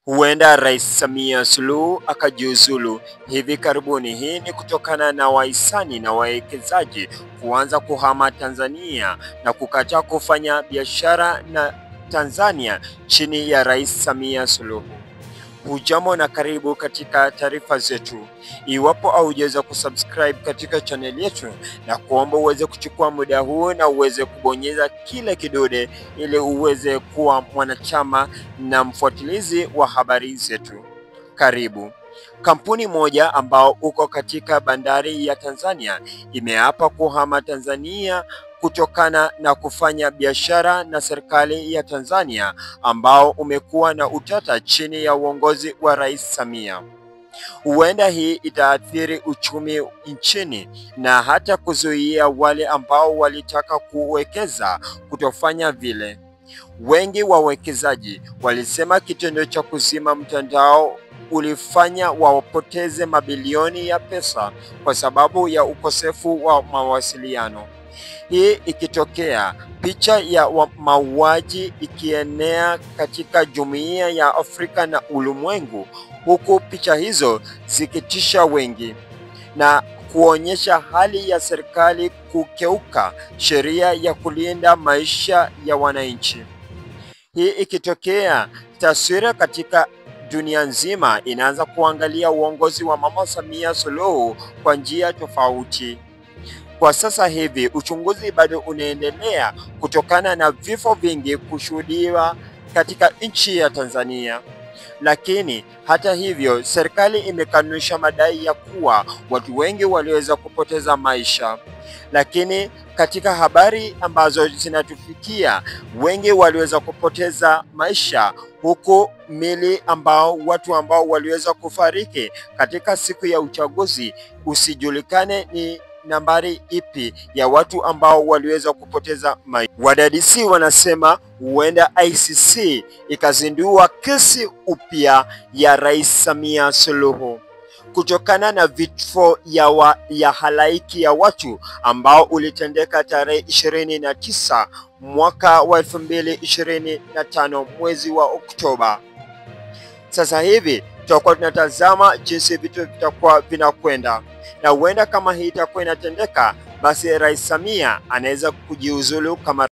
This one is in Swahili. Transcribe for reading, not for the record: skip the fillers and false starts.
Huenda Rais Samia Suluhu akajiuzulu hivi karibuni. Hii ni kutokana na wahisani na wawekezaji kuanza kuhama Tanzania na kukataa kufanya biashara na Tanzania chini ya Rais Samia Suluhu. Hujambo na karibu katika taarifa zetu. Iwapo haujaweza kusubscribe katika channel yetu, na kuomba uweze kuchukua muda huu na uweze kubonyeza kile kidude ili uweze kuwa mwanachama na mfuatilizi wa habari zetu. Karibu. Kampuni moja ambao uko katika bandari ya Tanzania imeapa kuhama Tanzania kutokana na kufanya biashara na serikali ya Tanzania ambao umekuwa na utata chini ya uongozi wa Rais Samia. Huenda hii itaathiri uchumi nchini na hata kuzuia wale ambao walitaka kuwekeza kutofanya vile. Wengi wa wawekezaji walisema kitendo cha kuzima mtandao ulifanya wapoteze mabilioni ya pesa kwa sababu ya ukosefu wa mawasiliano. Hii ikitokea, picha ya mauaji ikienea katika jumuiya ya Afrika na ulimwengu, huku picha hizo zikitisha wengi na kuonyesha hali ya serikali kukeuka sheria ya kulinda maisha ya wananchi. Hii ikitokea, taswira katika dunia nzima inaanza kuangalia uongozi wa Mama Samia Suluhu kwa njia tofauti. Kwa sasa hivi uchunguzi bado unaendelea kutokana na vifo vingi kushuhudiwa katika nchi ya Tanzania. Lakini hata hivyo, serikali imekanusha madai ya kuwa watu wengi waliweza kupoteza maisha. Lakini katika habari ambazo zinatufikia, wengi waliweza kupoteza maisha, huku watu ambao waliweza kufariki katika siku ya uchaguzi usijulikane ni nambari ipi ya watu ambao waliweza kupoteza maisha. Wadadisi wanasema huenda ICC ikazindua kesi upya ya Rais Samia Suluhu kutokana na vifo ya halaiki ya watu ambao ulitendeka tarehe 29 mwaka wa 2025 mwezi wa Oktoba. Sasa hivi tutakuwa tunatazama jinsi vitu vitakuwa vinakwenda, na huenda kama hii itakuwa inatendeka, basi Rais Samia anaweza kujiuzulu kama